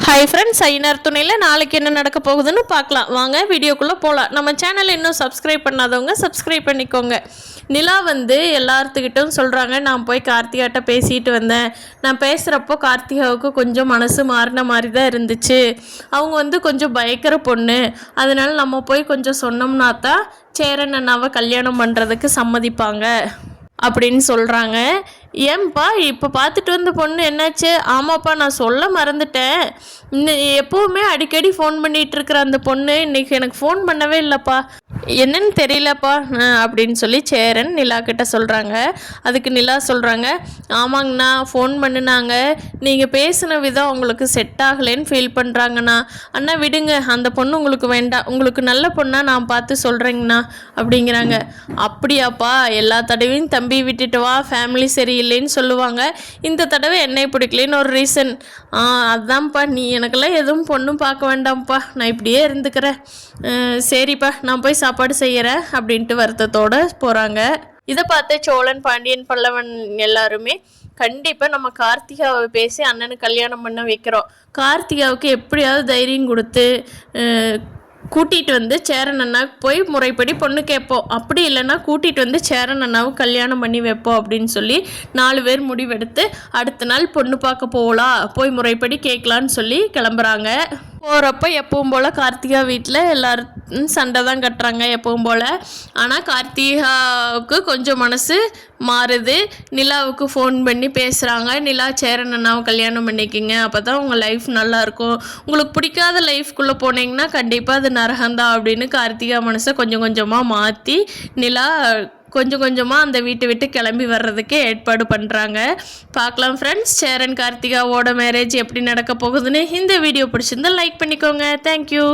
Hi friends, ஐநர் துணையில் நாளைக்கு என்ன நடக்க போகுதுன்னு பார்க்கலாம். வாங்க வீடியோக்குள்ளே போகலாம். நம்ம சேனல் இன்னும் சப்ஸ்கிரைப் பண்ணாதவங்க சப்ஸ்கிரைப் பண்ணிக்கோங்க. நிலா எல்லாத்துக்கிட்டும் சொல்கிறாங்க, நான் போய் கார்த்திகாட்ட பேசிட்டு வந்தேன். நான் பேசுகிறப்போ கார்த்திகாவுக்கு கொஞ்சம் மனசு மாறின மாதிரி தான் இருந்துச்சு. அவங்க கொஞ்சம் பயங்கர பொண்ணு, அதனால நம்ம போய் கொஞ்சம் சொன்னோம்னா தான் சேரன் அண்ணாவை கல்யாணம் பண்ணுறதுக்கு சம்மதிப்பாங்க அப்படின்னு சொல்கிறாங்க. ஏன்பா இப்போ பார்த்துட்டு வந்த பொண்ணு என்னாச்சு? ஆமாப்பா, நான் சொல்ல மறந்துட்டேன். எப்போவுமே அடிக்கடி ஃபோன் பண்ணிகிட்ருக்குற அந்த பொண்ணு இன்றைக்கி எனக்கு ஃபோன் பண்ணவே இல்லைப்பா, என்னன்னு தெரியலப்பா அப்படின்னு சொல்லி சேரன் நிலா கிட்ட சொல்கிறாங்க. அதுக்கு நிலா சொல்கிறாங்க, ஆமாங்கண்ணா ஃபோன் பண்ணினாங்க, நீங்கள் பேசின விதம் உங்களுக்கு செட் ஆகலைன்னு ஃபீல் பண்ணுறாங்கண்ணா. அண்ணா விடுங்க, அந்த பொண்ணு உங்களுக்கு வேண்டாம், உங்களுக்கு நல்ல பொண்ணாக நான் பார்த்து சொல்கிறேங்கண்ணா அப்படிங்கிறாங்க. அப்படியாப்பா, எல்லா தடவையும் தம்பி விட்டுட்டு வா, ஃபேமிலி சரியில்லைன்னு சொல்லுவாங்க, இந்த தடவை என்னை பிடிக்கலன்னு ஒரு ரீசன். அதான்ப்பா, நீ எனக்கெல்லாம் எதுவும் பொண்ணும் பார்க்க வேண்டாம்ப்பா, நான் இப்படியே இருந்துக்கிறேன். சரிப்பா, நான் போய் சாப்பாடு செய்கிறேன் அப்படின்ட்டு வருத்தத்தோடு போகிறாங்க. இதை பார்த்து சோழன், பாண்டியன், பல்லவன் எல்லாருமே கண்டிப்பாக நம்ம கார்த்திகாவை பேசி அண்ணனுக்கு கல்யாணம் பண்ண வைக்கிறோம். கார்த்திகாவுக்கு எப்படியாவது தைரியம் கொடுத்து கூட்டிகிட்டு சேரன் அண்ணாவுக்கு போய் முறைப்படி பொண்ணு கேட்போம், அப்படி இல்லைன்னா கூட்டிகிட்டு சேரன் அண்ணாவுக்கு கல்யாணம் பண்ணி வைப்போம் அப்படின்னு சொல்லி 4 பேர் முடிவெடுத்து அடுத்த நாள் பொண்ணு பார்க்க போய் முறைப்படி கேட்கலான்னு சொல்லி கிளம்புறாங்க. போகிறப்ப எப்பவும் போல் கார்த்திகா வீட்டில் எல்லோரும் சண்டை தான் கட்டுறாங்க எப்பவும் போல். ஆனால் கார்த்திகாவுக்கு கொஞ்சம் மனசு மாறுது. நிலாவுக்கு ஃபோன் பண்ணி பேசுகிறாங்க. நிலா, சேரன் அண்ணாவை கல்யாணம் பண்ணிக்கிங்க, அப்போ தான் உங்கள் லைஃப் நல்லாயிருக்கும். உங்களுக்கு பிடிக்காத லைஃப்குள்ளே போனீங்கன்னா கண்டிப்பாக அது நரகந்தான் அப்படின்னு கார்த்திகா மனசை கொஞ்சம் கொஞ்சமாக மாற்றி நிலா கொஞ்சம் கொஞ்சமாக அந்த வீட்டை விட்டு கிளம்பி வர்றதுக்கு ஏற்பாடு பண்ணுறாங்க. பார்க்கலாம் ஃப்ரெண்ட்ஸ், சேரன் கார்த்திகாவோட மேரேஜ் எப்படி நடக்க போகுதுன்னு. இந்த வீடியோ பிடிச்சிருந்தா லைக் பண்ணிக்கோங்க. தேங்க்யூ.